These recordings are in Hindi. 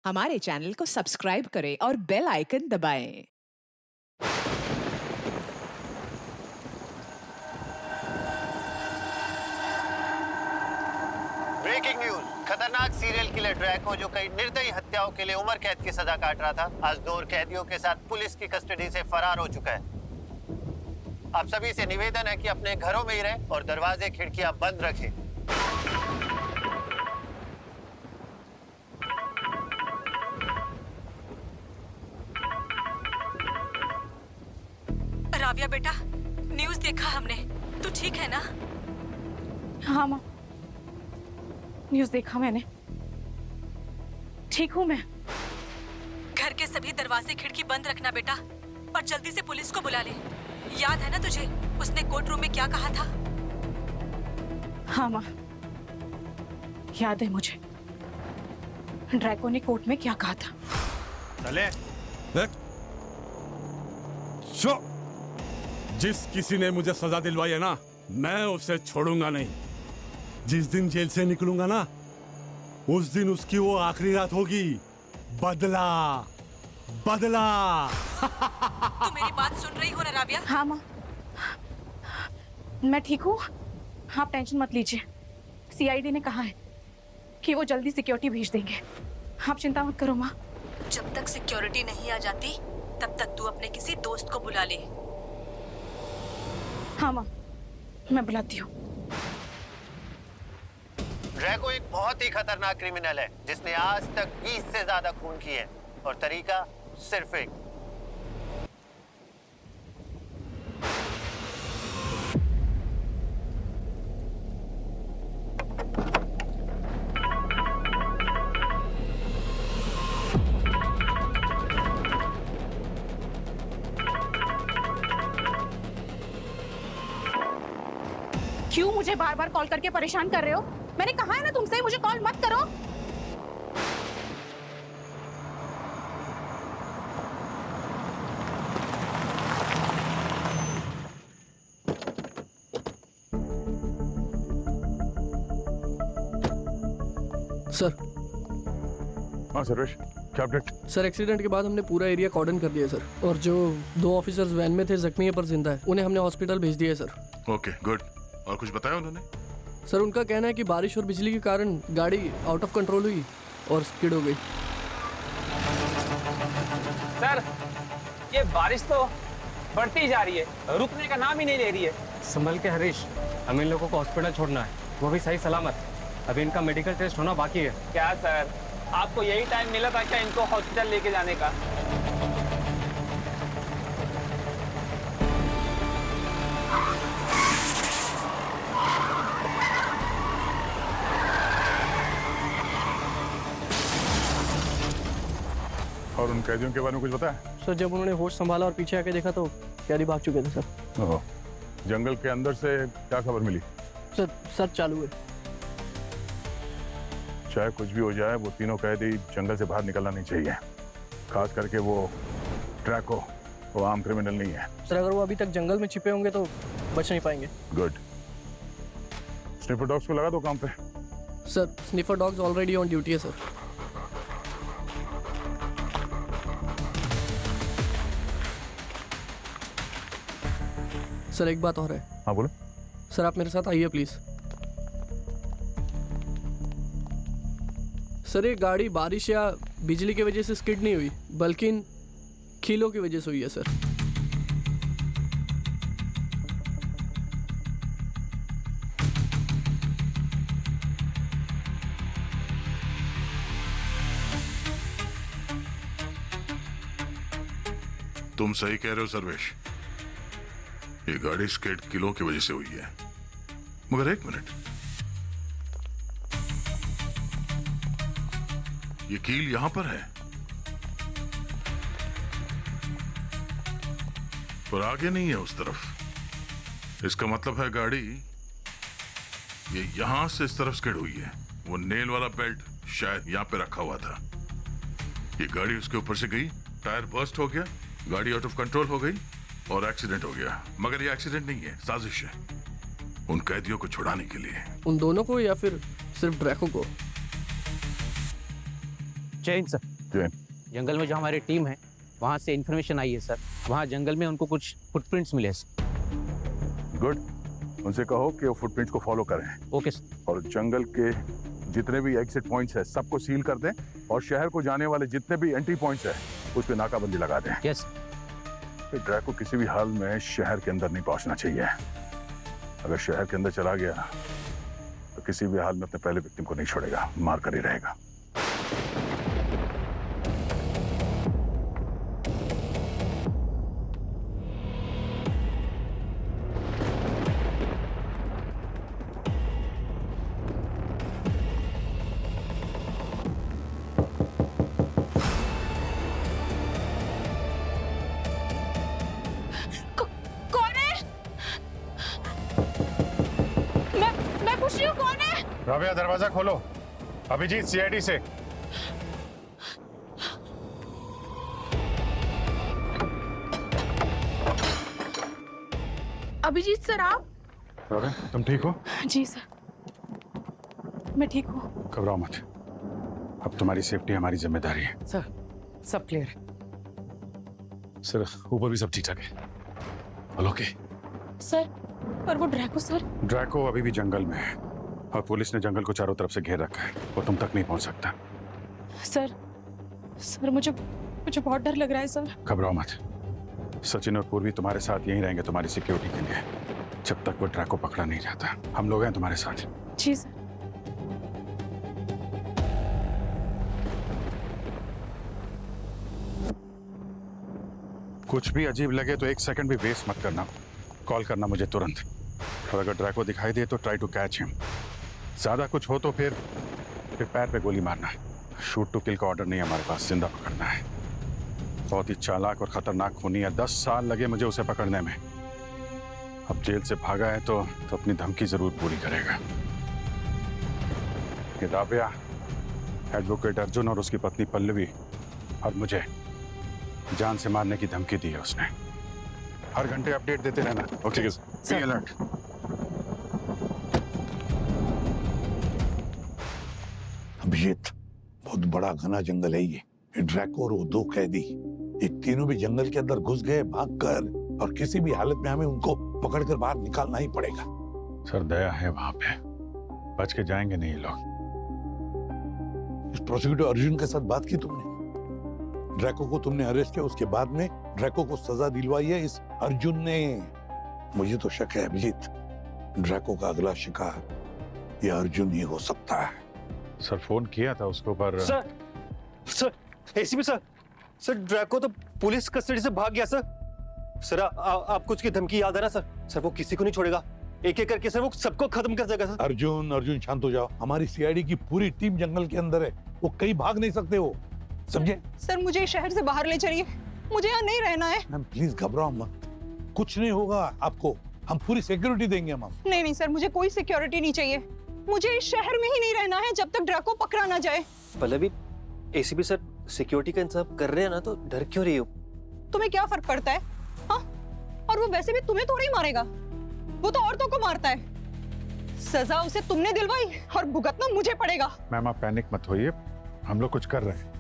हमारे चैनल को सब्सक्राइब करें और बेल आइकन दबाएं। Breaking news. खतरनाक सीरियल किलर ड्रैको जो कई निर्दयी हत्याओं के लिए उम्र कैद की सजा काट रहा था, आज 2 और कैदियों के साथ पुलिस की कस्टडी से फरार हो चुका है। आप सभी से निवेदन है कि अपने घरों में ही रहें और दरवाजे खिड़कियां बंद रखें। राविया बेटा, न्यूज़ देखा हमने, तू ठीक है ना? हाँ माँ, न्यूज़ देखा मैंने, ठीक हूँ मैं। घर के सभी दरवाजे खिड़की बंद रखना बेटा, और जल्दी से पुलिस को बुला ले। याद है ना तुझे उसने कोर्ट रूम में क्या कहा था? हाँ माँ, याद है मुझे, ड्रैको ने कोर्ट में क्या कहा था। चले शो जिस किसी ने मुझे सजा दिलवाई है ना, मैं उसे छोड़ूंगा नहीं। जिस दिन जेल से निकलूंगा ना, उस दिन उसकी वो आखिरी रात होगी। बदला बदला। तू मेरी बात सुन रही हो ना राविया? हाँ माँ, मैं ठीक हूँ, आप टेंशन मत लीजिए। सीआईडी ने कहा है कि वो जल्दी सिक्योरिटी भेज देंगे, आप चिंता मत करो माँ। जब तक सिक्योरिटी नहीं आ जाती तब तक तू अपने किसी दोस्त को बुला ले। हाँ माँ, मैं बुलाती हूँ। ड्रैको एक बहुत ही खतरनाक क्रिमिनल है जिसने आज तक 20 से ज्यादा खून किए हैं, और तरीका सिर्फ एक। क्यों मुझे बार बार कॉल करके परेशान कर रहे हो? मैंने कहा है ना तुमसे, मुझे कॉल मत करो। सर। हाँ सर्वेश, क्या अपडेट? सर, एक्सीडेंट के बाद हमने पूरा एरिया कॉर्डन कर दिया सर, और जो 2 ऑफिसर्स वैन में थे जख्मी है पर जिंदा है, उन्हें हमने हॉस्पिटल भेज दिया है सर। Okay good. और कुछ बताया उन्होंने? सर, उनका कहना है कि बारिश और बिजली के कारण गाड़ी आउट ऑफ कंट्रोल हुई और स्किड हो गई। सर, ये बारिश तो बढ़ती जा रही है, रुकने का नाम ही नहीं ले रही है। संभल के हरीश, हमें इन लोगों को हॉस्पिटल छोड़ना है, वो भी सही सलामत। अभी इनका मेडिकल टेस्ट होना बाकी है। क्या सर, आपको यही टाइम मिला था क्या इनको हॉस्पिटल लेके जाने का? और उन कैदियों के बारे में कुछ बताया? सर, जब उन्होंने होश संभाला और पीछे आके देखा तो कैदी भाग चुके थे सर। ओह, जंगल के अंदर से क्या खबर मिली? सर, सर्च चालू है। चाहे कुछ भी हो जाए, वो तीनों कैदी जंगल से बाहर निकलना नहीं चाहिए। खास करके वो ड्रैको, वो आम क्रिमिनल नहीं है। सर, अगर वो अभी तक जंगल में छिपे होंगे तो बच नहीं पाएंगे। गुड। स्निफर डॉग्स को लगा दो काम पे। Sir, sniffer dogs already on duty है सर। सर, एक बात और है। हाँ बोलो। सर, आप मेरे साथ आइए प्लीज। सर, ये गाड़ी बारिश या बिजली की वजह से स्किड नहीं हुई, बल्कि इन कीलों की वजह से हुई है सर। तुम सही कह रहे हो सर्वेश, ये गाड़ी स्किड किलो की वजह से हुई है। मगर एक मिनट, ये कील यहां पर है पर आगे नहीं है उस तरफ। इसका मतलब है गाड़ी ये यहां से इस तरफ स्किड हुई है। वो नेल वाला बेल्ट शायद यहां पे रखा हुआ था। ये गाड़ी उसके ऊपर से गई, टायर बर्स्ट हो गया, गाड़ी आउट ऑफ कंट्रोल हो गई और एक्सीडेंट हो गया। मगर ये एक्सीडेंट नहीं है, साजिश है उन कैदियों को छुड़ाने के लिए। उन दोनों को या फिर सिर्फ ड्रैको को? जैन सर। जैन। जंगल में जो हमारी टीम है वहाँ से इन्फॉर्मेशन आई है सर। वहाँ जंगल में उनको कुछ फुटप्रिंट्स मिले सर। गुड, उनसे कहो कि वो फुटप्रिंट्स को फॉलो करें ओके सर। और जंगल के जितने भी एग्जिट पॉइंट्स है सबको सील कर दें और शहर को जाने वाले जितने भी एंट्री पॉइंट्स है उस पर नाकाबंदी लगा दें। यस। ड्रैको किसी भी हाल में शहर के अंदर नहीं पहुंचना चाहिए। अगर शहर के अंदर चला गया तो किसी भी हाल में अपने पहले विक्टिम को नहीं छोड़ेगा, मार कर ही रहेगा। कौन है? मैं पूछ रही हूँ कौन है? राबिया दरवाजा खोलो। अभिजीत सीआईडी से। अभिजीत सर आप? राबिया तुम ठीक हो? जी सर मैं ठीक हूँ। घबराओ मत, अब तुम्हारी सेफ्टी हमारी जिम्मेदारी है। सर सब क्लियर है। सर ऊपर भी सब ठीक ठाक है। All okay? सर पर वो ड्रैको सर? ड्रैको अभी भी जंगल में है और पुलिस ने जंगल को चारों तरफ से घेर रखा है। वो तुम तक नहीं पहुंच सकता। सर मुझे बहुत डर लग रहा है सर। घबराओ मत, सचिन और पूर्वी तुम्हारे साथ यहीं रहेंगे तुम्हारी सिक्योरिटी के लिए जब तक वो ड्रैको पकड़ा नहीं जाता। हम लोग हैं तुम्हारे साथ। जी सर। कुछ भी अजीब लगे तो 1 सेकंड भी वेस्ट मत करना, कॉल करना मुझे तुरंत। और अगर ड्रैको दिखाई दे तो ट्राई टू कैच हिम। ज्यादा कुछ हो तो फिर पैर पे गोली मारना। शूट टू किल का ऑर्डर नहीं है हमारे पास, जिंदा पकड़ना है। बहुत ही चालाक और खतरनाक खूनी है। 10 साल लगे मुझे उसे पकड़ने में। अब जेल से भागा है तो अपनी धमकी जरूर पूरी करेगा। ये राबिया, एडवोकेट अर्जुन और उसकी पत्नी पल्लवी और मुझे जान से मारने की धमकी दी है उसने। हर घंटे अपडेट देते रहना। Okay sir. Be alert. Abhijeet, बहुत बड़ा घना जंगल है ये। ड्रैको और वो 2 कैदी, ये तीनों भी जंगल के अंदर घुस गए भागकर, और किसी भी हालत में हमें उनको पकड़कर बाहर निकालना ही पड़ेगा। सर दया है वहां पे, बच के जाएंगे नहीं ये लोग। इस प्रोसिक्यूटर अर्जुन के साथ बात की तुमने? ड्रैको को तुमने अरेस्ट किया, उसके बाद में ड्रैको को सजा दिलवाई है इस अर्जुन ने। मुझे तो शक है अभिजीत, ड्रैको का अगला शिकार ये अर्जुन ही हो सकता है। सर फोन किया था उसको पर सर एसीपी सर ड्रैको तो पुलिस कस्टडी से भाग गया सर। आपको उसकी धमकी याद है ना सर? वो किसी को नहीं छोड़ेगा, एक एक करके सर वो सबको खत्म कर देगा सर। अर्जुन शांत हो जाओ। हमारी सीआईडी की पूरी टीम जंगल के अंदर है, वो कहीं भाग नहीं सकते हो, समझे? सर मुझे शहर से बाहर ले चलिए, मुझे यहाँ नहीं रहना है। मैम प्लीज घबराओ मत, कुछ नहीं होगा आपको, हम पूरी सिक्योरिटी देंगे मैम। नहीं सर, मुझे कोई सिक्योरिटी नहीं चाहिए। मुझे इस शहर में ही नहीं रहना है जब तक ड्रैको पकड़ा ना जाए। पल्लवी, एसीपी सर सिक्योरिटी का इंतजाम कर रहे हैं ना, तो डर क्यों रही हो? तुम्हें क्या फर्क पड़ता है? हाँ? और वो वैसे भी तुम्हें थोड़ी ही मारेगा, वो तो औरतों को मारता है। सजा उसे तुमने दिलवाई और भुगतना मुझे पड़ेगा। मैम आप पैनिक मत होइए, हम लोग कुछ कर रहे हैं।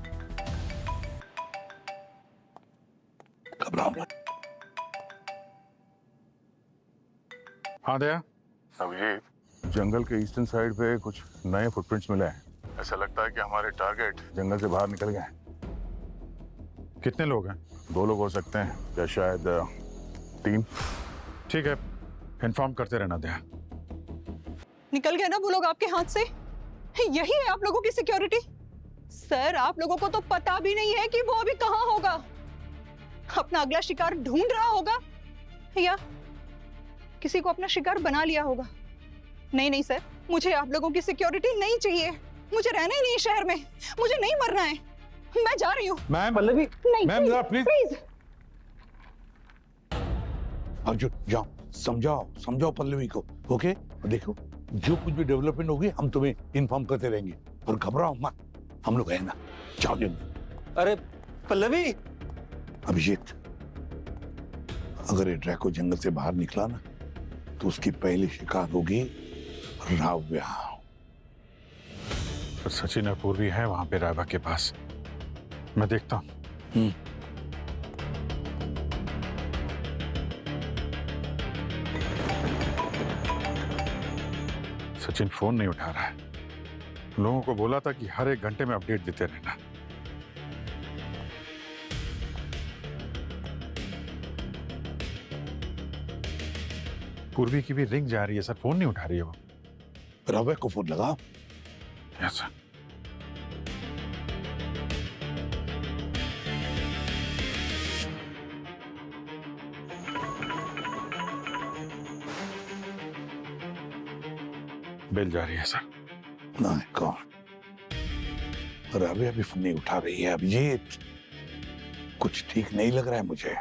घबराओ मत। हाँ दया। अब ये जंगल के ईस्टर्न साइड पे कुछ नए फुटप्रिंट्स मिले हैं। ऐसा लगता है कि हमारे टारगेट जंगल से बाहर निकल गए हैं। कितने लोग हैं? 2 लोग हो सकते हैं या शायद 3। ठीक है, इन्फॉर्म करते रहना दया। निकल गए ना वो लोग आपके हाथ से? यही है आप लोगों की सिक्योरिटी? सर आप लोगों को तो पता भी नहीं है कि वो अभी कहाँ होगा। अपना अगला शिकार ढूंढ रहा होगा या किसी को अपना शिकार बना लिया होगा। नहीं सर, मुझे आप लोगों की सिक्योरिटी नहीं चाहिए। मुझे रहना ही नहीं शहर में, मुझे नहीं मरना है। मैं जा रही हूँ। मैम पल्लवी मैम जरा प्लीज। अर्जुन जाओ, समझाओ पल्लवी को। ओके, देखो जो कुछ भी डेवलपमेंट होगी हम तुम्हें इन्फॉर्म करते रहेंगे, और घबराओ मत, हम लोग है ना। जाओ जल्दी। अरे पल्लवी। अभिजीत, अगर ये ड्रैको जंगल से बाहर निकला ना तो उसकी पहली शिकार होगी राव्या। सचिन और पूर्वी है वहां पे रायबा के पास, मैं देखता हूँ। सचिन फोन नहीं उठा रहा है। लोगों को बोला था कि हर 1 घंटे में अपडेट देते रहना। पूर्वी की भी रिंग जा रही है सर, फोन नहीं उठा रही है वो। रावे को फोन लगाओ। Yes sir. बेल जा रही है सर। नहीं कौन? रावे अभी फोन नहीं उठा रही है। अभिजीत, कुछ ठीक नहीं लग रहा है मुझे।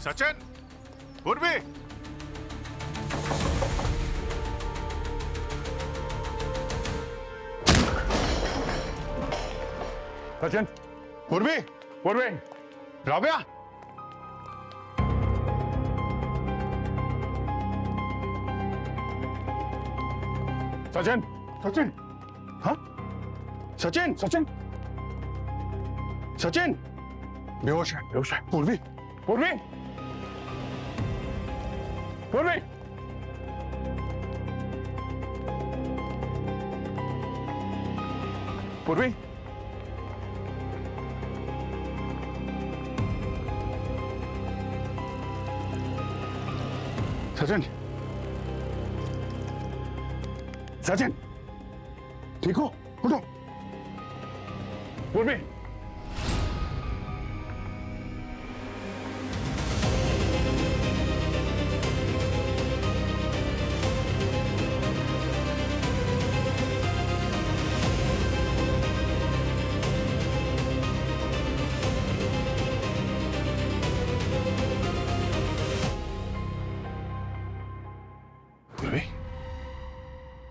सचिन, पूर्वी, सचिन, पूर्वी, पूर्वी, राव्या, सचिन, सचिन, हाँ, सचिन, सचिन, सचिन, बेहोश है, पूर्वी, पूर्वी, पूर्वी, पूर्वी, सचिन, सचिन, ठीक हो? उठो, पूर्वी,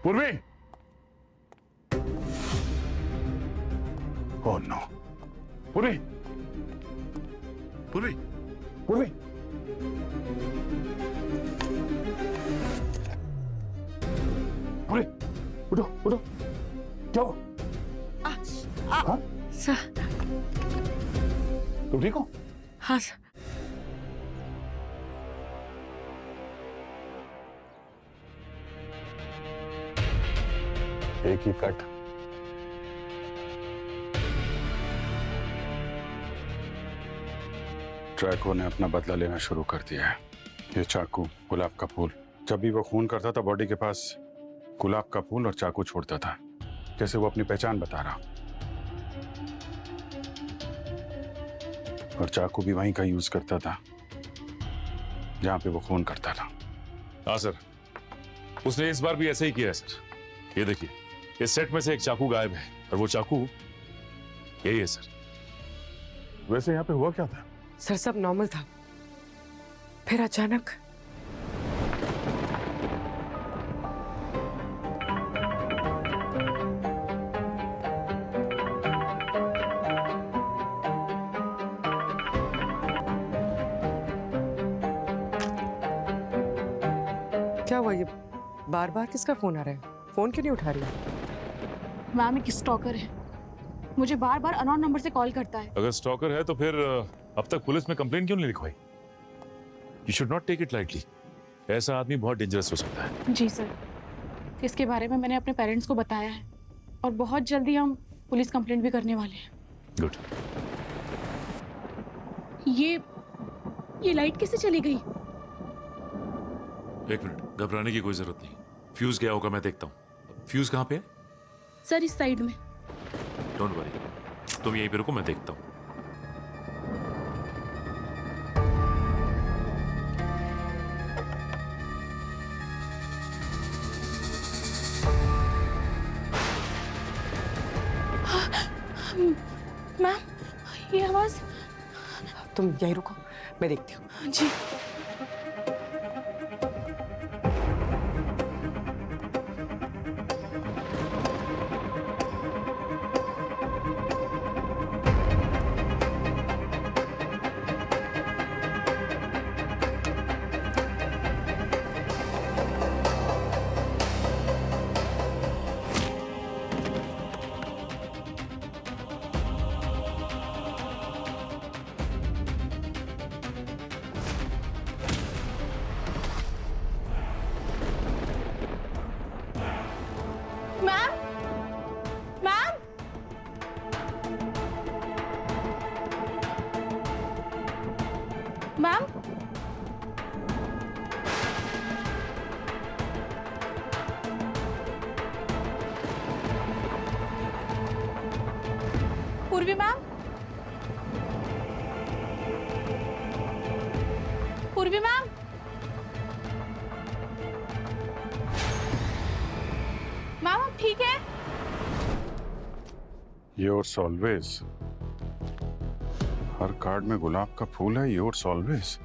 पूर्वी, ओह नो, पूर्वी, पूर्वी, पूर्वी, पूर्वी, उठो, उठो, क्या हुआ? हाँ? सर। तुम ठीक हो? हाँ सर। एक ही कट। ट्रैको ने अपना बदला लेना शुरू कर दिया है। ये चाकू, गुलाब का फूल, जब भी वो खून करता था बॉडी के पास गुलाब का फूल और चाकू छोड़ता था, जैसे वो अपनी पहचान बता रहा। और चाकू भी वहीं का यूज करता था जहां पे वो खून करता था। हाँ सर, उसने इस बार भी ऐसे ही किया है सर। ये देखिए, इस सेट में से एक चाकू गायब है और वो चाकू यही है सर। वैसे यहाँ पे हुआ क्या था? सर सब नॉर्मल था, फिर अचानक क्या हुआ? ये बार बार किसका फोन आ रहा है? फोन क्यों नहीं उठा रही? मैम एक स्टॉकर है, मुझे बार बार अननोन नंबर से कॉल करता है। अगर स्टॉकर है तो फिर अब तक पुलिस में कंप्लेंट क्यों नहीं लिखवाई? You should not take it lightly. ऐसा आदमी बहुत डेंजरस हो सकता है। जी सर, इसके बारे में मैंने अपने पेरेंट्स को बताया है और बहुत जल्दी हम पुलिस कंप्लेंट भी करने वाले हैं। गुड। ये लाइट कैसे चली गई? एक मिनट, घबराने की कोई जरूरत नहीं। फ्यूज गया होगा, मैं देखता हूँ। फ्यूज कहाँ पे है? सर इस साइड में। डोंट वरी, तुम यहीं पे रुको, मैं देखता हूँ। मैम ये आवाज। तुम यहीं रुको, मैं देखती हूँ। जी। मैम पूर्वी मैम, पूर्वी मैम, मैम आप ठीक है? Yours always. हर कार्ड में गुलाब का फूल है, योर्स ऑलवेज।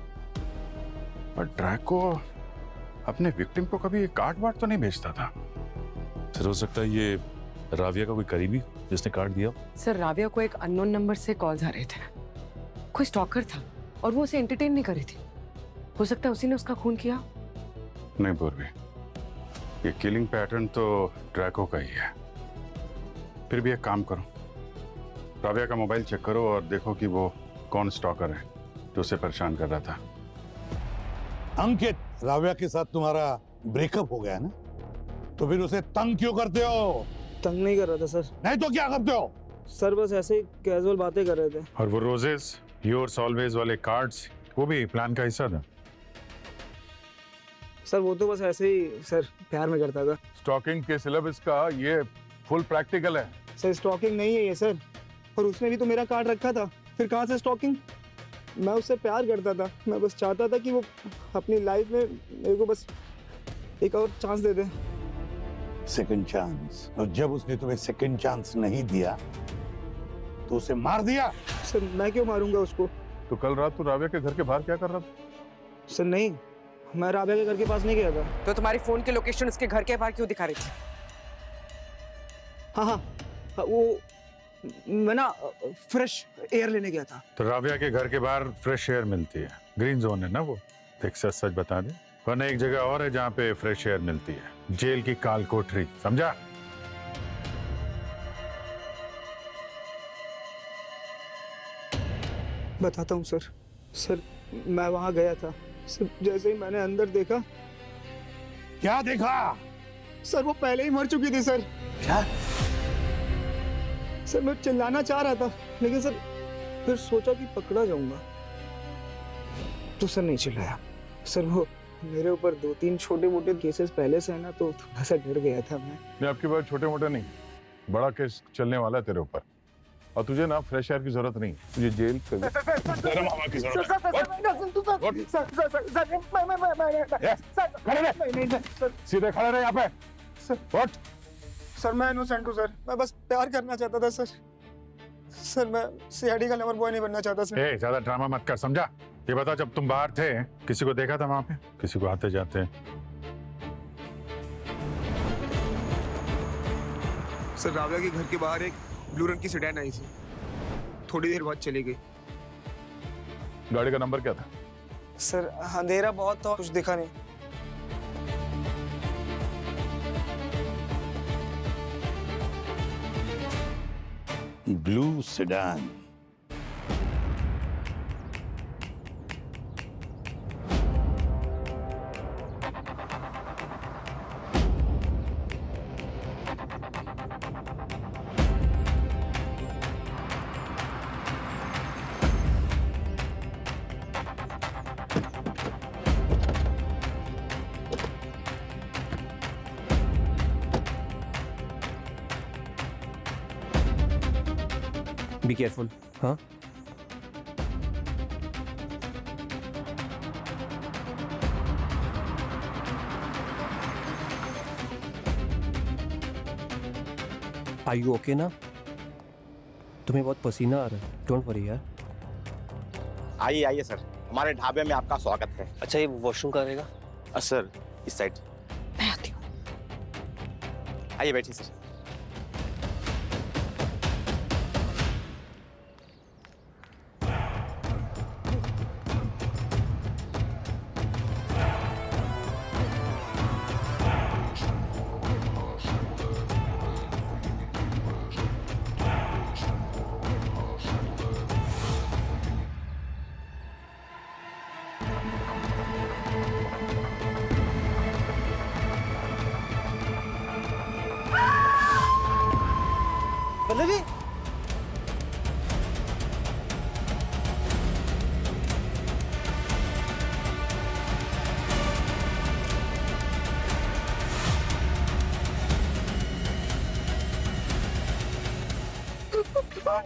पर ड्रैको अपने विक्टिम को कभी ये कार्ड वार्ड तो नहीं भेजता था। फिर हो सकता है ये राविया का कोई करीबी जिसने कार्ड दिया। सर राविया को एक अननोन नंबर से कॉल्स आ रहे थे। कोई स्टॉकर था और वो उसे एंटरटेन नहीं कर रही थी। हो सकता है उसी ने उसका खून किया। नहीं पूर्वी, ये किलिंग पैटर्न तो ड्रैको का ही है। फिर भी एक काम करो, राविया का मोबाइल चेक करो और देखो कि वो कौन स्टॉकर है जो उसे परेशान कर रहा था। अंकित, राविया के साथ तुम्हारा ब्रेकअप हो गया ना, तो फिर उसे तंग क्यों करते हो? तंग नहीं कर रहा था सर। नहीं तो क्या करते हो? सर बस ऐसे ही कैजुअल बातें कर रहे थे। और वो रोजेस, योर्स ऑलवेज वाले कार्ड्स, वो भी प्लान का हिस्सा था। सर वो तो बस ऐसे ही सर प्यार में करता था। स्टॉकिंग के सिलेबस का ये फुल प्रैक्टिकल है। सर स्टॉकिंग नहीं है ये सर। और उसने भी तो मेरा कार्ड रखा था, फिर कहाँ से स्टॉकिंग? मैं उससे प्यार करता था, मैं बस चाहता था कि वो अपनी लाइफ में मेरे को बस एक और चांस दे दे। Second chance? और जब उसने तुम्हें सेकंड चांस नहीं दिया तो उसे मार दिया? सर मैं क्यों मारूंगा उसको? तो कल रात तू राविया के घर के बाहर क्या कर रहा था? सर नहीं, मैं राविया के घर के पास नहीं गया था। तो तुम्हारी फोन की लोकेशन उसके घर के बाहर क्यों दिखा रही थी? हाँ, वो मैं ना फ्रेश एयर लेने गया था। तो राविया के घर के बाहर फ्रेश एयर मिलती है, ग्रीन जोन है ना वो। देख सच सच बता दे, वरना एक जगह और है जहाँ पे फ्रेश एयर मिलती है, जेल की काल कोठरी, समझा? बताता हूँ सर। सर मैं वहां गया था, सर जैसे ही मैंने अंदर देखा। क्या देखा? सर वो पहले ही मर चुकी थी सर। क्या? सर मैं चिल्लाना चाह रहा था, लेकिन सर फिर सोचा कि पकड़ा जाऊंगा, तो सर नहीं चिल्लाया। सर वो मेरे ऊपर 2-3 छोटे मोटे केसेस पहले से है ना, तो थोड़ा सा डर गया था मैं। नहीं, आपकी बात छोटे मोटे नहीं, बड़ा केस चलने वाला है तेरे ऊपर। और तुझे ना फ्रेश एयर की जरूरत नहीं, तुझे जेल गर्म हवा की जरूरत है। सीधे खड़े रहे यहाँ पे। सर मैं इनोसेंट हूँ सर, मैं बस प्यार करना चाहता था सर। सर मैं सीआईडी का लवर बॉय नहीं बनना चाहता सर। ए, ज्यादा ड्रामा मत कर, समझा? ये बता, जब तुम बाहर थे किसी को देखा था वहां पे? किसी को आते जाते? सर राविया के घर के बाहर एक ब्लू रंग की सेडान आई थी, थोड़ी देर बाद चली गई। गाड़ी का नंबर क्या था? सर अंधेरा बहुत था, कुछ दिखा नहीं। Blue sedan. Be careful. हाँ आर यू ओके ना? तुम्हें बहुत पसीना आ रहा है, डोंट वरी यार। आइए आइए सर, हमारे ढाबे में आपका स्वागत है। अच्छा, ये वॉशरूम कहाँ रहेगा? सर इस साइड। मैं आती हूँ। आइए बैठिए सर।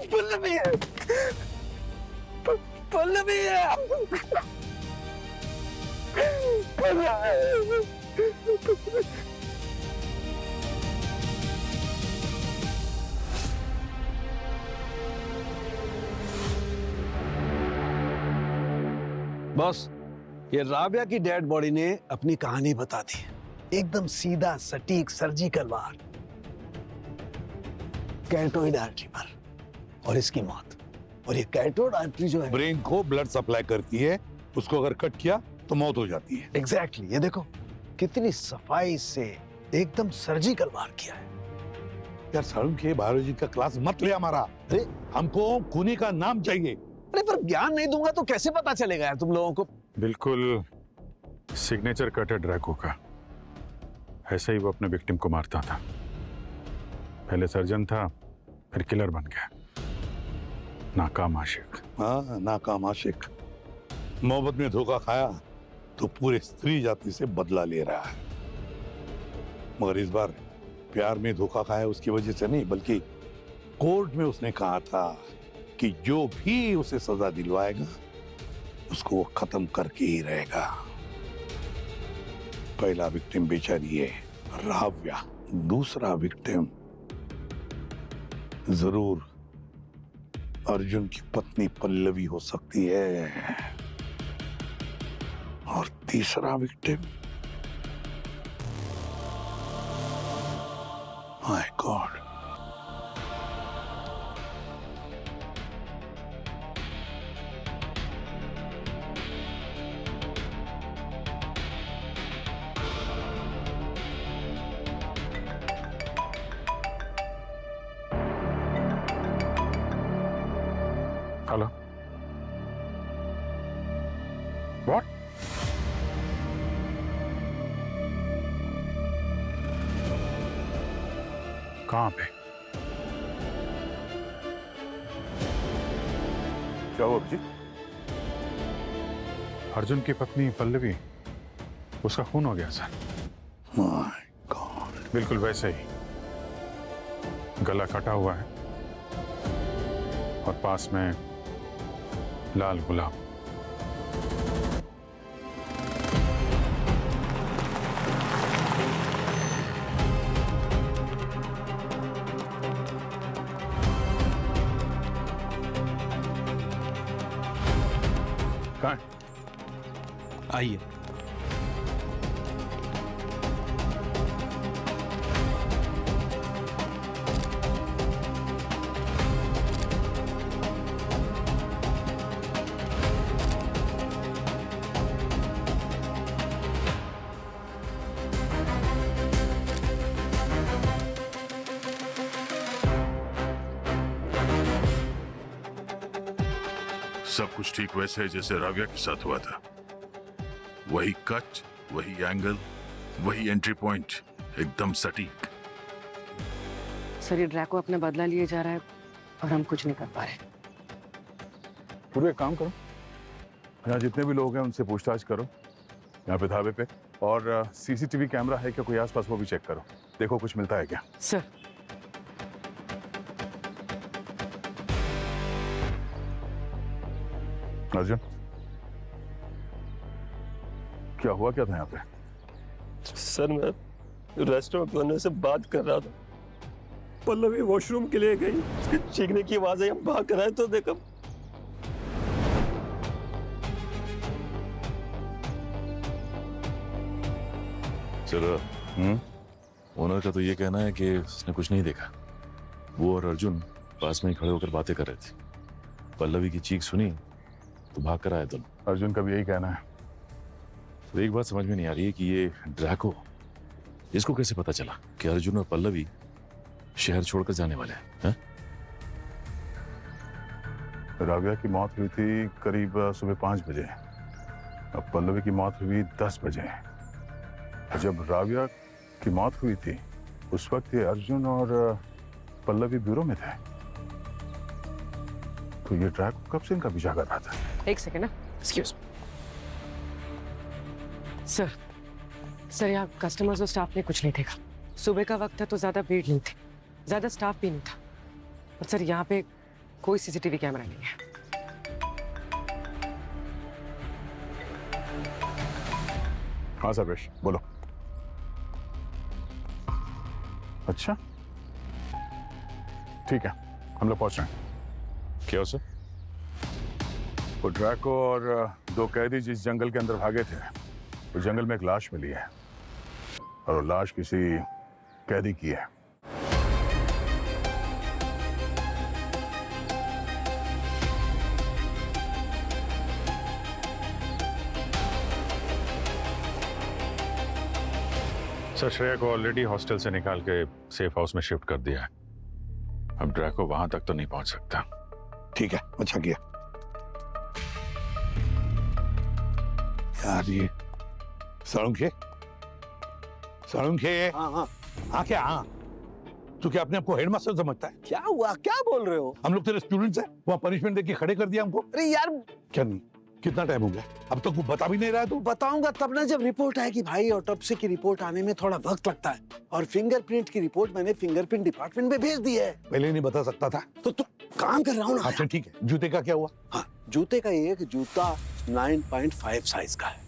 पल्लवी है, पल्लवी है। बॉस, ये राबिया की डेड बॉडी ने अपनी कहानी बता दी। एकदम सीधा सटीक सर्जिकल वार कैरोटिड आर्टरी पर, और इसकी मौत। और ये कैरोटिड आर्टरी जो है ब्रेन को ब्लड सप्लाई करती है, उसको अगर कट किया तो मौत हो जाती है। एग्जैक्टली ये देखो कितनी सफाई से एकदम सर्जिकल वार किया है। यार सारुण के बायोलॉजी का क्लास मत ले हमारा। अरे हमको खूनी का नाम चाहिए। अरे पर ज्ञान नहीं दूंगा तो कैसे पता चलेगा यार तुम लोगों को। बिल्कुल सिग्नेचर कट है ड्रैको का। ऐसे ही वो अपने विक्टिम को मारता था। पहले सर्जन था, फिर किलर बन गया। नाकाम आशिक। हाँ, नाकाम आशिक। मोहब्बत में धोखा खाया तो पूरे स्त्री जाति से बदला ले रहा है। मगर इस बार प्यार में धोखा खाया उसकी वजह से नहीं, बल्कि कोर्ट में उसने कहा था कि जो भी उसे सजा दिलवाएगा उसको वो खत्म करके ही रहेगा। पहला विक्टिम बेचारी है राव्या, दूसरा विक्टिम जरूर अर्जुन की पत्नी पल्लवी हो सकती है, और तीसरा victim, my God, hello, what? कहां पे? क्या हुआ जी? अर्जुन की पत्नी पल्लवी, उसका खून हो गया सर। My God. बिल्कुल वैसे ही, गला कटा हुआ है और पास में लाल गुलाब। कहाँ है? आइए। सब कुछ ठीक वैसे है जैसे राव्या के साथ हुआ था। वही कट, वही एंगल, वही एंट्री पॉइंट, एकदम सटीक। सर ये ड्रैको अपना बदला लिए जा रहा है और हम कुछ नहीं कर पा रहे। पूरे काम करो, यहाँ जितने भी लोग हैं उनसे पूछताछ करो यहाँ पे ढाबे पे, और सीसीटीवी कैमरा है क्या कोई आसपास, वो भी चेक करो, देखो कुछ मिलता है क्या। सर अर्जुन, क्या हुआ क्या था यहाँ पे? सर मैं रेस्टोरेंट ओनर से बात कर रहा था, पल्लवी वॉशरूम के लिए गई, उसके चीखने की आवाज आई, हम भाग कर आए तो देखा। सर ओनर का तो ये कहना है कि उसने कुछ नहीं देखा। वो और अर्जुन पास में ही खड़े होकर बातें कर रहे थे। पल्लवी की चीख सुनी तो भाग कर आए दोनों। अर्जुन का भी यही कहना है। तो एक बात समझ में नहीं आ रही है कि ये ड्रैको, इसको कैसे पता चला कि अर्जुन और पल्लवी शहर छोड़कर जाने वाले हैं? राव्या की मौत हुई थी करीब सुबह 5 बजे। अब पल्लवी की मौत हुई 10 बजे। जब राव्या की मौत हुई थी उस वक्त ये अर्जुन और पल्लवी ब्यूरो में थे। तो ये ड्रैको कब से इनका पीछा कर रहा था? एक सेकेंड ना, एक्सक्यूज। सर यहाँ कस्टमर्स और स्टाफ ने कुछ नहीं देखा। सुबह का वक्त था तो ज्यादा भीड़ नहीं थी, ज्यादा स्टाफ भी नहीं था। और सर यहाँ पे कोई सीसीटीवी कैमरा नहीं है। हाँ सर्वेश बोलो। अच्छा ठीक है, हम लोग पहुंच रहे हैं। क्या सर? वो ड्रैको और दो कैदी जिस जंगल के अंदर भागे थे, उस जंगल में एक लाश मिली है और वो लाश किसी कैदी की है। सर श्रेया को ऑलरेडी हॉस्टल से निकाल के सेफ हाउस में शिफ्ट कर दिया है। अब ड्रैको वहां तक तो नहीं पहुंच सकता। ठीक है, अच्छा किया यार। ये साळुंखे, हाँ क्या? हाँ तू क्या अपने आपको हेडमास्टर समझता है? क्या हुआ, क्या बोल रहे हो? हम लोग तेरे स्टूडेंट्स हैं, वहाँ पनिशमेंट देके खड़े कर दिया हमको। अरे यार क्या नहीं, कितना टाइम हो गया, अब तक वो बता भी नहीं रहा है। तू बताऊंगा तब ना जब रिपोर्ट आएगी भाई। ऑटोप्सी की रिपोर्ट आने में थोड़ा वक्त लगता है, और फिंगरप्रिंट की रिपोर्ट मैंने फिंगरप्रिंट डिपार्टमेंट में भेज दी है। पहले नहीं बता सकता था तो तू काम कर रहा हूँ ना। अच्छा ठीक है, जूते का क्या हुआ? हाँ, जूते का एक जूता 9.5 साइज का है,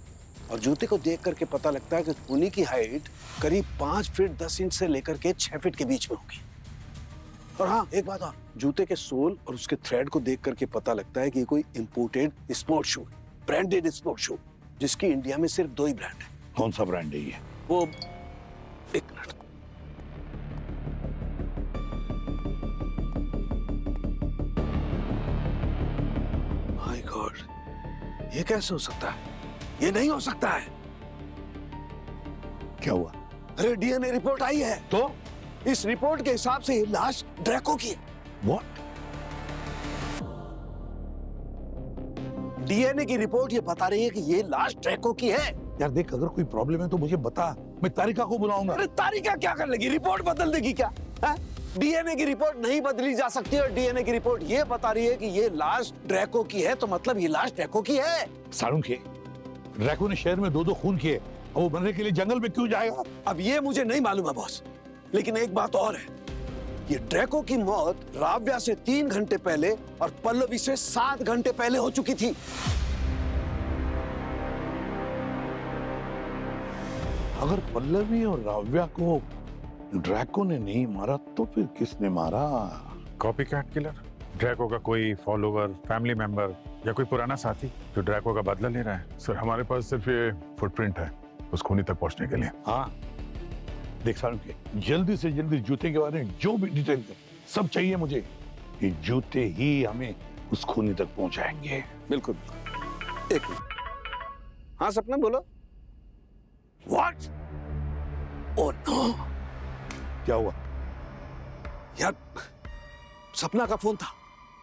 और जूते को देख करके पता लगता है कि पुनी की हाइट करीब 5 फीट 10 इंच से लेकर के 6 फीट के बीच में होगी। और हाँ एक बात और, जूते के सोल और उसके थ्रेड को देख करके पता लगता है कि ये कोई imported sport shoe, branded sport shoe, जिसकी इंडिया में सिर्फ 2 ही ब्रांड है। कौन सा ब्रांड है ये? वो एक मिनट, माय गॉड, ये कैसे हो सकता है? ये नहीं हो सकता है। क्या हुआ? अरे डीएनए रिपोर्ट आई है। तो इस रिपोर्ट के हिसाब से ये लाश ड्रैको की है। व्हाट? डीएनए की रिपोर्ट ये बता रही है कि ये लाश ड्रैको की है। यार देख, अगर कोई प्रॉब्लम है तो मुझे बता, मैं तारिका को बुलाऊंगा। अरे तारिका क्या कर लेगी? रिपोर्ट बदल देगी क्या? डीएनए की रिपोर्ट नहीं बदली जा सकती, और डीएनए की रिपोर्ट ये बता रही है कि ये लाश ड्रैको की है, तो मतलब ये लाश ड्रैको की है। साळुंखे, ड्रैको ने शहर में 2 खून किए, और वो मरने के लिए जंगल में क्यों जाएगा? अब ये मुझे नहीं मालूम है बॉस, लेकिन एक बात और है, ये ड्रैको की मौत राव्या से 3 घंटे पहले और पल्लवी से 7 घंटे पहले हो चुकी थी। अगर पल्लवी और राव्या को ड्रैको ने नहीं मारा तो फिर किसने मारा? कॉपी कैट किलर, ड्रैको का कोई फॉलोवर, फैमिली मेंबर या कोई पुराना साथी जो ड्रैको का बदला ले रहा है। सर हमारे पास सिर्फ ये फुटप्रिंट है उस खूनी तक पहुंचने के लिए। हाँ देख साळुंखे, जल्दी से जल्दी जूते के बारे में जो भी डिटेल है सब चाहिए मुझे। ये जूते ही हमें उस खूनी तक पहुंचाएंगे। बिल्कुल। एक मिनट, हाँ सपना बोलो। व्हाट? ओह नो, क्या हुआ? यार सपना का फोन था।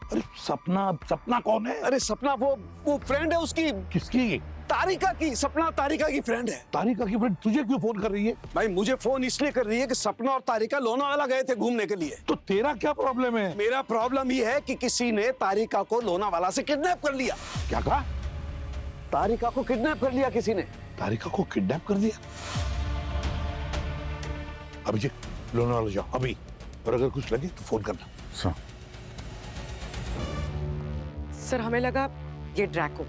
अरे सपना कौन है? अरे सपना वो फ्रेंड है उसकी। किसकी? तारिका की। सपना तारिका की फ्रेंड है। तारिका की फ्रेंड तुझे क्यों फोन कर रही है? भाई मुझे फोन इसलिए कर रही है कि सपना और तारिका लोनावाला गए थे घूमने के लिए। तो तेरा क्या प्रॉब्लम है? मेरा प्रॉब्लम ये है कि किसी ने तारिका को लोनावाला से किडनैप कर लिया। क्या कहा? तारिका को किडनैप कर लिया किसी ने। तारिका को किडनैप कर दिया? अभिजीत, लोनावाला जाओ अभी, और अगर कुछ लगे तो फोन करना। सर हमें लगा ये ड्रैको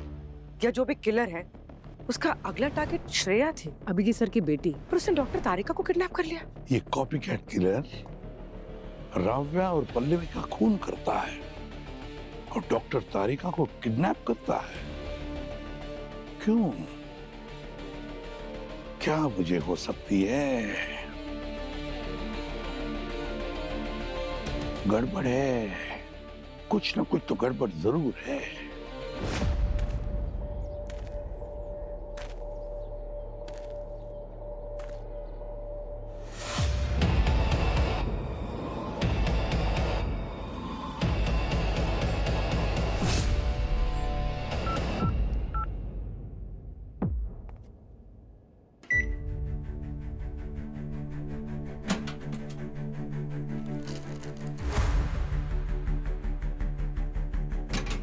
या जो भी किलर है उसका अगला टारगेट श्रेया थी, अभिजीत सर की बेटी, पर उसने डॉक्टर तारिका को किडनैप कर लिया। ये कॉपी कैट किलर राव्या और पल्लवी का खून करता है और डॉक्टर तारिका को किडनैप करता है। क्यों? क्या वजह हो सकती है? गड़बड़ है, कुछ ना कुछ तो गड़बड़ जरूर है।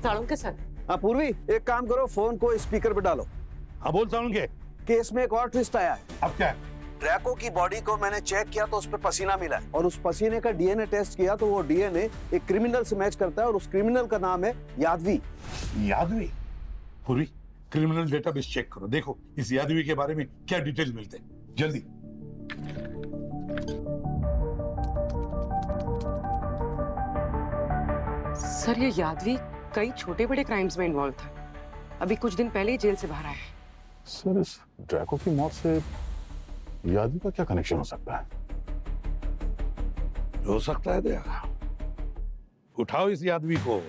साळुंखे सर। हाँ पूर्वी, एक काम करो, फोन को स्पीकर पे डालो। हाँ बोल साळुंखे। केस में एक और ट्विस्ट आया है। अब क्या है? ड्रैको की बॉडी को मैंने चेक किया तो उस पर पसीना मिला है और उस पसीने का डीएनए टेस्ट किया तो वो डीएनए एक क्रिमिनल से मैच करता है और उस क्रिमिनल का नाम है यादवी। यादवी? पूर्वी, क्रिमिनल डेटाबेस चेक करो, देखो इस यादवी के बारे में क्या डिटेल्स मिलते हैं, जल्दी। सर ये यादवी कई छोटे बड़े क्राइम्स में इन्वॉल्व था, अभी कुछ दिन पहले ही जेल से बाहर आया है। सर इस ड्रैको की मौत से यादवी का क्या कनेक्शन हो सकता है? हो सकता है दया, उठाओ इस यादवी को।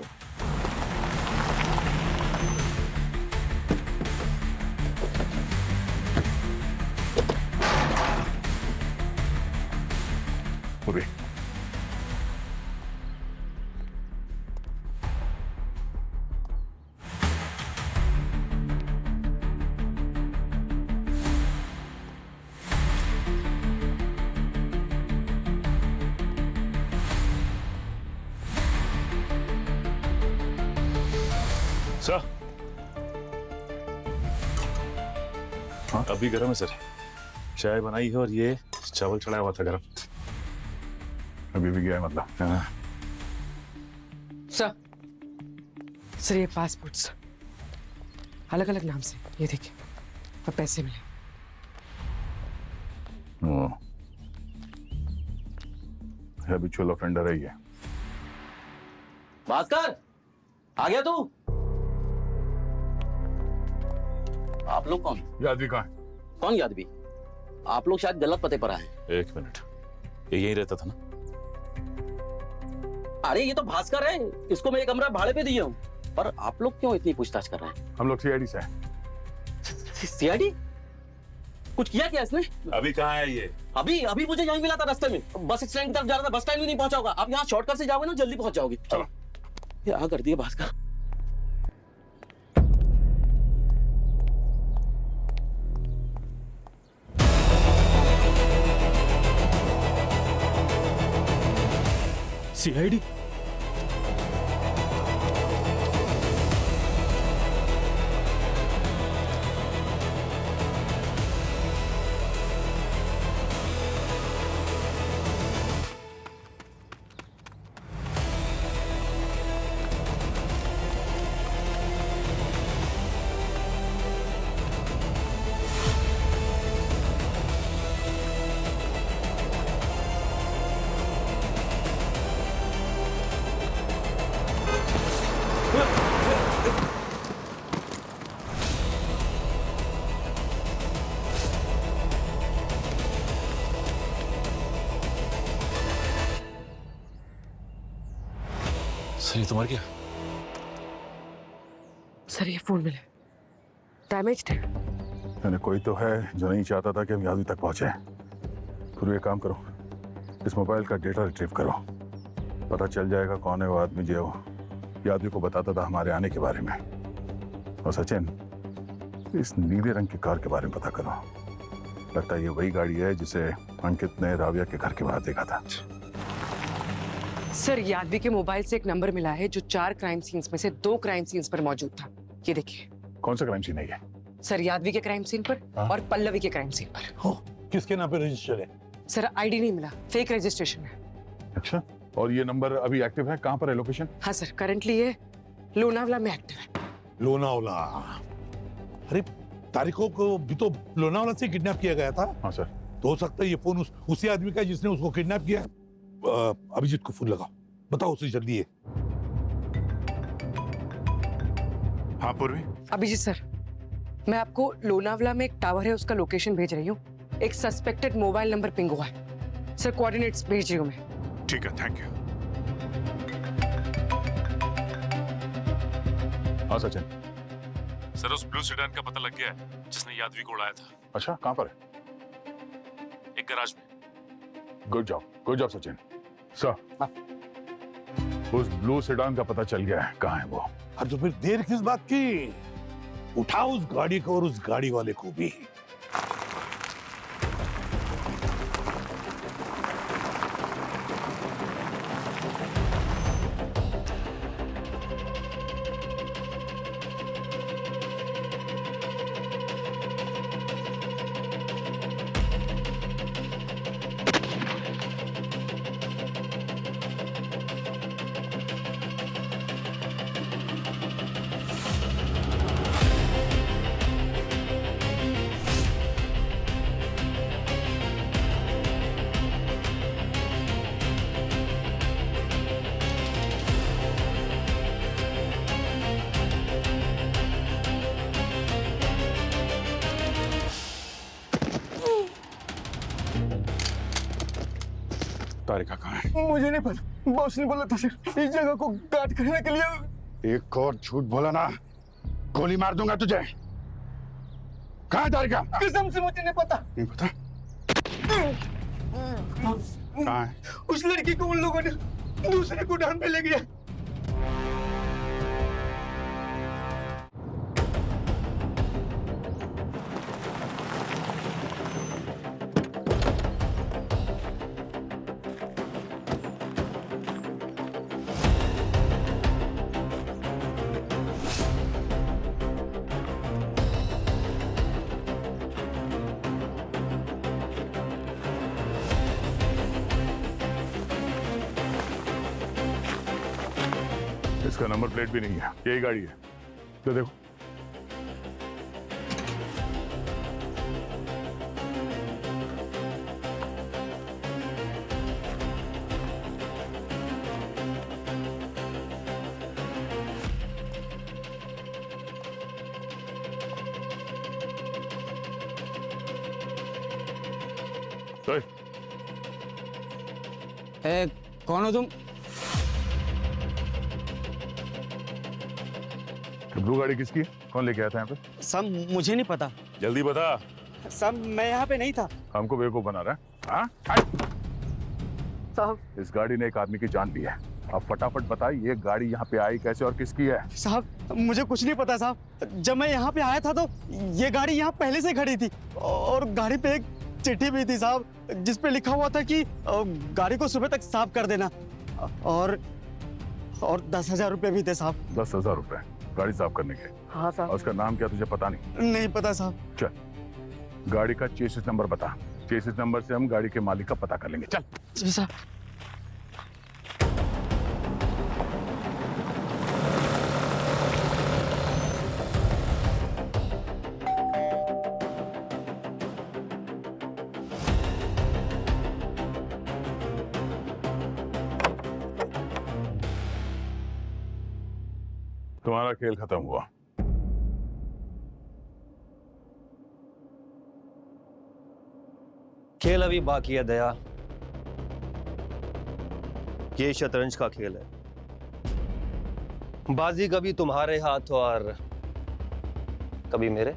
पूरी सर, हाँ अभी गर्म है सर, चाय बनाई है और ये चावल चढ़ाया हुआ था गर्म, अभी भी गया है मतलब। हाँ। सर ये पासपोर्ट्स अलग अलग नाम से, ये देखिए, और पैसे मिले। हैबिचुअल ऑफेंडर है ये। भास्कर, आ गया तू? आप लोग कौन? यादवी कहाँ है? कौन यादवी? आप लोग शायद गलत पते पर आए हैं। एक मिनट, ये यहीं रहता था ना? अरे ये तो भास्कर है, इसको मैं एक कमरा भाड़े पे दिया हूँ। पर आप लोग क्यों इतनी पूछताछ कर रहे हैं? हम लोग सीआईडी से हैं। सीआईडी? कुछ किया क्या इसने? अभी कहाँ है ये? अभी मुझे यहीं मिला था रास्ते में, बस स्टैंड की तरफ जा रहा था, बस स्टैंड भी नहीं पहुंचा होगा। आप यहाँ शॉर्टकट से जाओगे ना, जल्दी पहुंच जाओगे। चलो। क्या कर दिया भास्कर? सीआईडी? सर ये तो मर गया। सर ये फोन मिले, डैमेज्ड है। यानी कोई तो है जो नहीं चाहता था कि हम यादवी तक पहुंचे। फिर ये काम करो, इस मोबाइल का डेटा रिट्रीव करो, पता चल जाएगा कौन है वो आदमी जो यादवी को बताता था हमारे आने के बारे में। और सचिन, इस नीले रंग की कार के बारे में पता करो, लगता है ये वही गाड़ी है जिसे अंकित ने राविया के घर के बाहर देखा था। सर यादवी के मोबाइल से एक नंबर मिला है जो 4 क्राइम सीन्स में से 2 क्राइम सीन्स पर मौजूद था। ये देखिए। कौन सा क्राइम सीन है ये? सर यादवी के क्राइम सीन पर और पल्लवी के क्राइम सीन पर। हो, किसके नाम पे रजिस्टर है? सर आईडी नहीं मिला, फेक रजिस्ट्रेशन है। अच्छा, और ये नंबर अभी एक्टिव है? कहाँ पर है लोकेशन? हाँ सर, करंटली ये लोनावला में एक्टिव है। लोनावला? अरे तारिकों को भी तो लोनावला से किडनैप किया गया था। हाँ सर। तो हो सकता है ये फोन उसी आदमी का जिसने उसको किडनैप किया। अभिजीत को फोन लगाओ, बताओ उसे जल्दी है। हाँ पूर्वी। अभिजीत सर, मैं आपको लोनावला में एक टावर है उसका लोकेशन भेज रही हूँ। एक सस्पेक्टेड मोबाइल नंबर पिंग हुआ है। सर कोऑर्डिनेट्स भेज रही हूँ मैं। ठीक है, थैंक यू। हाँ सचिन। सर उस ब्लू सेडान का पता लग गया है जिसने यादवी को उड़ाया था। अच्छा, कहाँ पर है? एक गैराज में। Good job Sachin. सर, उस ब्लू सेडान का पता चल गया है, कहाँ है वो? तो फिर देर किस बात की? उठाओ उस गाड़ी को और उस गाड़ी वाले को भी। तारिका कहाँ है? मुझे नहीं पता, बॉस ने बोला था सर इस जगह को गार्ड करने के लिए। एक और झूठ बोला ना, गोली मार दूंगा तुझे। कहाँ है तारिका? कसम से मुझे नहीं पता। नहीं पता? कहाँ है? उस लड़की को उन लोगों ने दूसरे गोडाउन पे ले गया। इसका नंबर प्लेट भी नहीं है, यही गाड़ी है। तो देखो तो कौन हो तुम? ब्लू गाड़ी किसकी है? कौन लेके आया था यहाँ पे? सब मुझे नहीं पता। जल्दी बता। सब मैं यहाँ पे नहीं था। हमको बेवकूफ बना रहा है? हाँ? साहब, इस गाड़ी ने एक आदमी की जान ली है। अब फटाफट बता, ये गाड़ी यहाँ पे आई कैसे और किसकी है? साहब मुझे कुछ नहीं पता साहब। जब मैं यहाँ पे आया था तो ये गाड़ी यहाँ पहले से खड़ी थी और गाड़ी पे एक चिट्ठी भी थी साहब, जिसपे लिखा हुआ था कि गाड़ी को सुबह तक साफ कर देना और 10,000 रुपए भी थे साहब। 10,000 रुपए गाड़ी साफ करने के? हाँ साहब। और उसका नाम क्या तुझे पता नहीं? नहीं पता साहब। चल गाड़ी का चेसिस नंबर बता, चेसिस नंबर से हम गाड़ी के मालिक का पता कर लेंगे। चल। जी साहब। तुम्हारा खेल खत्म हुआ। खेल अभी बाकी है दया। ये शतरंज का खेल है। बाजी कभी तुम्हारे हाथ और कभी मेरे।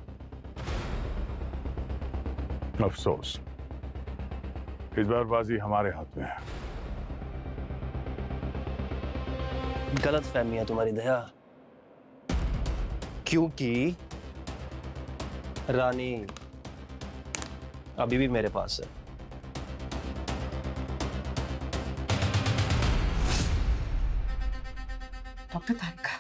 अफसोस, इस बार बाजी हमारे हाथ में है। गलत फहमी है तुम्हारी दया, क्योंकि रानी अभी भी मेरे पास है। डॉक्टर तारिका,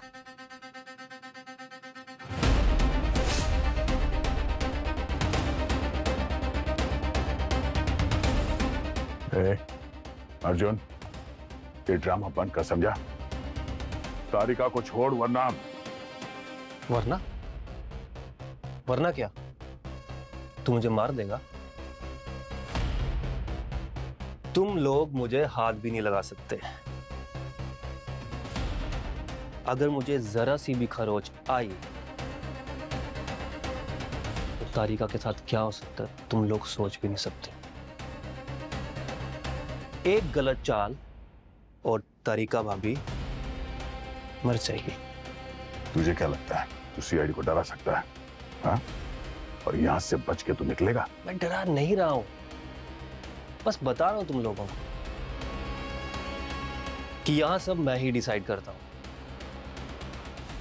अर्जुन, ये ड्रामा बंद कर, समझा? तारिका को छोड़, वरना वरना क्या? तू मुझे मार देगा? तुम लोग मुझे हाथ भी नहीं लगा सकते। अगर मुझे जरा सी भी खरोच आई तो तारिका के साथ क्या हो सकता है तुम लोग सोच भी नहीं सकते। एक गलत चाल और तारिका भाभी मर जाएगी। तुझे क्या लगता है तू सीआईडी को डरा सकता है? हाँ? और यहां से बच के तू निकलेगा? मैं डरा नहीं रहा हूं, बस बता रहा हूं तुम लोगों को कि यहां सब मैं ही डिसाइड करता हूं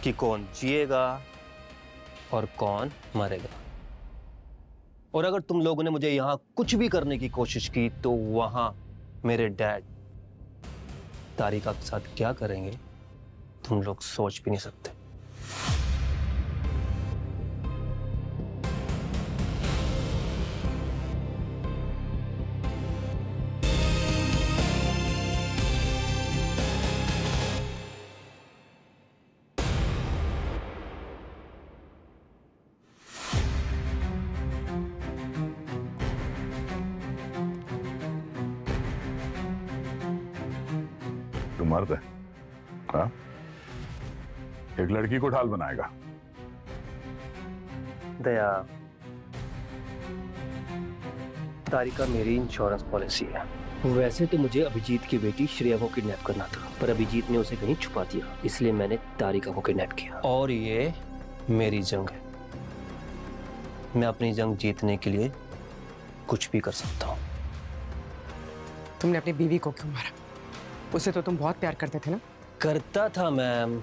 कि कौन जिएगा और कौन मरेगा। और अगर तुम लोगों ने मुझे यहां कुछ भी करने की कोशिश की तो वहां मेरे डैड तारिका के साथ क्या करेंगे तुम लोग सोच भी नहीं सकते। तू मर्द है, हाँ? एक लड़की को ढाल बनाएगा? दया, तारिका मेरी इंश्योरेंस पॉलिसी है। वैसे तो मुझे अभिजीत की बेटी श्रेया को किडनैप करना था, पर अभिजीत ने उसे कहीं छुपा दिया, इसलिए मैंने तारिका को किडनैप किया। और ये मेरी जंग है। मैं अपनी जंग जीतने के लिए कुछ भी कर सकता हूँ। तुमने अपनी बीवी को क्यों मारा? उसे तो तुम बहुत प्यार करते थे ना? करता था मैम,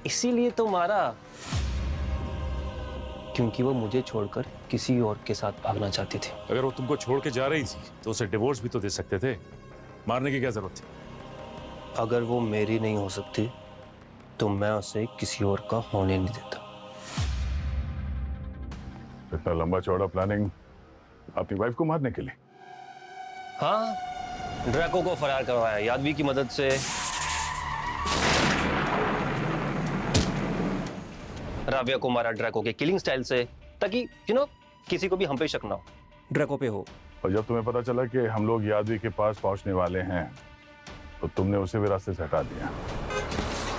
इसीलिए तो मारा, क्योंकि वो मुझे छोड़कर किसी और के साथ भागना चाहती थी। अगर वो तुमको छोड़ के जा रही थी तो उसे डिवोर्स भी तो दे सकते थे, मारने की क्या जरूरत थी? अगर वो मेरी नहीं हो सकती तो मैं उसे किसी और का होने नहीं देता। इतना लंबा चौड़ा प्लानिंग अपनी वाइफ को मारने के लिए? हाँ, ड्रैको को फरार करवाया यादवी की मदद से। राबिया को मारा ड्रैको के किलिंग स्टाइल से, ताकि किसी को भी हम पे शक ना हो, ड्रैको पे हो। और जब तुम्हें पता चला कि हम लोग यादवी के पास पहुंचने वाले हैं तो तुमने उसे भी रास्ते से हटा दिया।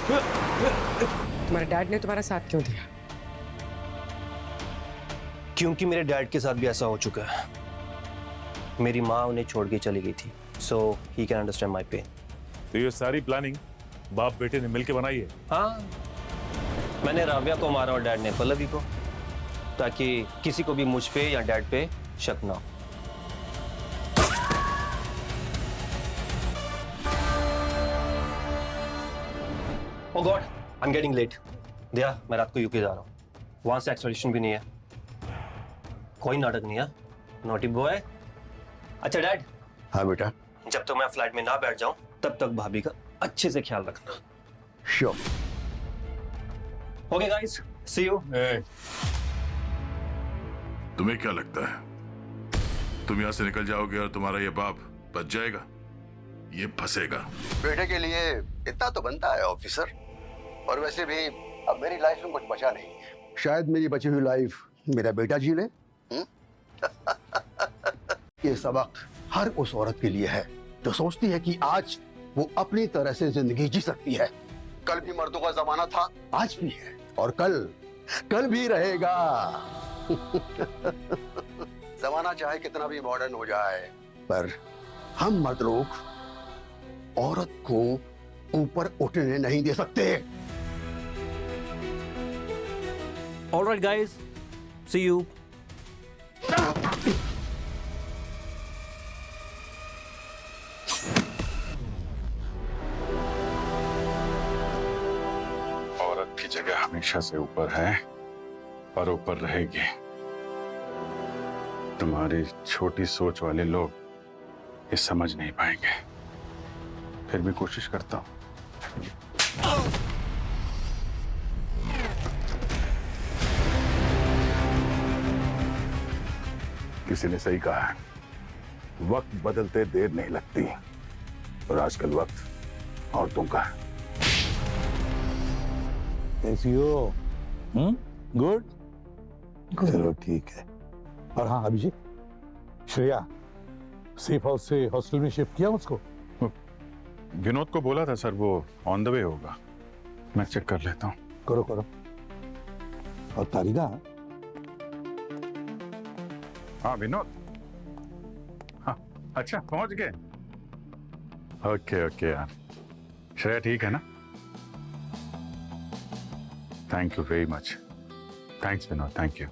तुम्हारे डैड ने तुम्हारा साथ क्यों दिया? क्योंकि मेरे डैड के साथ भी ऐसा हो चुका है। मेरी माँ उन्हें छोड़ के चली गई थी, so he can understand my pain. तो ये सारी प्लानिंग बाप बेटे ने मिलकर बनाई है? हाँ, मैंने राबिया को मारा और डैड ने पल्लवी को, ताकि किसी को भी मुझ पे या डैड पे शक ना हो। Oh God, I'm getting late. दिया, मैं रात को यूके जा रहा हूँ। वहां से एक्सट्रैडिशन भी नहीं है, कोई नाटक नहीं है। Naughty boy. अच्छा डैड। हाँ बेटा। जब तक मैं फ्लाइट में ना बैठ जाऊं तब तक भाभी का अच्छे से ख्याल रखना। Sure. Okay guys, see you. तुम्हें क्या लगता है तुम यहां से निकल जाओगे और तुम्हारा ये बाप बच जाएगा? ये फंसेगा। बेटे के लिए इतना तो बनता है ऑफिसर। और वैसे भी अब मेरी लाइफ में कुछ बचा नहीं है। शायद मेरी बची हुई लाइफ मेरा बेटा जी ले। ये सबक हर उस औरत के लिए है जो सोचती है कि आज वो अपनी तरह से जिंदगी जी सकती है। कल भी मर्दों का जमाना था, आज भी है और कल भी रहेगा। जमाना चाहे कितना भी मॉडर्न हो जाए, पर हम मर्द लोग औरत को ऊपर उठने नहीं दे सकते। Alright guys, see you. औरत की जगह हमेशा से ऊपर है और ऊपर रहेगी। तुम्हारी छोटी सोच वाले लोग ये समझ नहीं पाएंगे, फिर भी कोशिश करता हूं। किसी ने सही कहा है, वक्त बदलते देर नहीं लगती, और आजकल वक्त औरतों का है। कैसी हो? गुड। चलो ठीक है। और हाँ अभिजीत, श्रेया सेफ हाउस से हॉस्टल में शिफ्ट किया उसको? विनोद को बोला था सर, वो ऑन द वे होगा। मैं चेक कर लेता हूँ। करो करो। और तारिका? हाँ विनोद। हाँ अच्छा, पहुंच गए। ओके ओके यार। श्रेया ठीक है ना? Thank you very much. Thanks Vinod, thank you.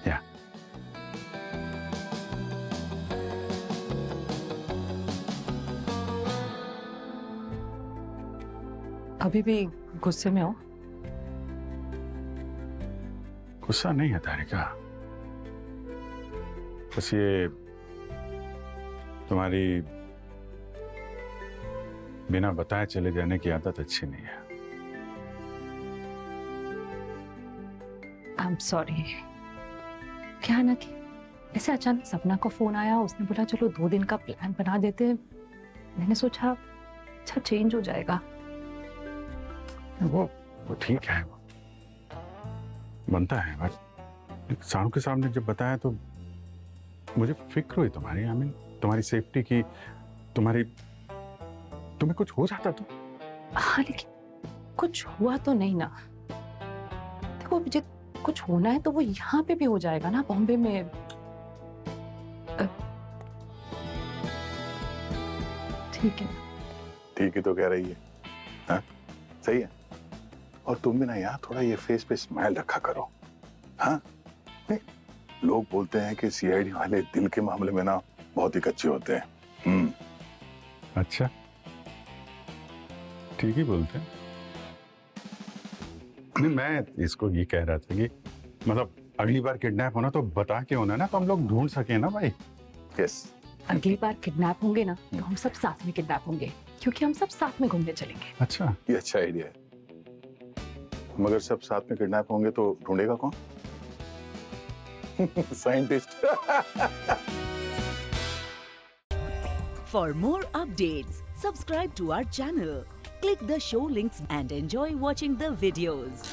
या अभी भी गुस्से में हो? गुस्सा नहीं है तारिका, बस ये तुम्हारी बिना बताए चले जाने की आदत अच्छी नहीं है। I am sorry. क्या ना कि ऐसे अचानक सपना को फोन आया, उसने बोला चलो 2 दिन का प्लान बना देते। मैंने सोचा अच्छा चेंज हो जाएगा। वो ठीक है, बनता है, बट सानू के सामने जब बताया तो मुझे फिक्र हुई तुम्हारी। आई मीन तुम्हारी सेफ्टी की, तुम्हें कुछ हो जाता तो। हाँ लेकिन कुछ हुआ तो नहीं ना। देखो मुझे कुछ होना है तो वो यहाँ पे भी हो जाएगा ना, बॉम्बे में। ठीक है। ठीक ही तो कह रही है, हाँ? सही है। और तुम भी ना यार थोड़ा ये फेस पे स्माइल रखा करो, हाँ? नहीं, लोग बोलते हैं कि सीआईडी वाले दिल के मामले में ना बहुत ही कच्चे होते हैं। अच्छा, ठीक ही बोलते हैं। नहीं, मैं इसको ये कह रहा था कि मतलब अगली बार किडनैप होना तो बता के होना ना, तो हम लोग ढूंढ सके ना भाई। यस। अगली बार किडनैप होंगे ना तो हम सब साथ में किडनैप होंगे, क्योंकि हम सब साथ में घूमने चलेंगे। अच्छा, ये अच्छा आइडिया है। मगर सब साथ में किडनैप होंगे तो ढूंढेगा कौन? Scientist. For more updates, subscribe to our channel, click the show links and enjoy watching the videos.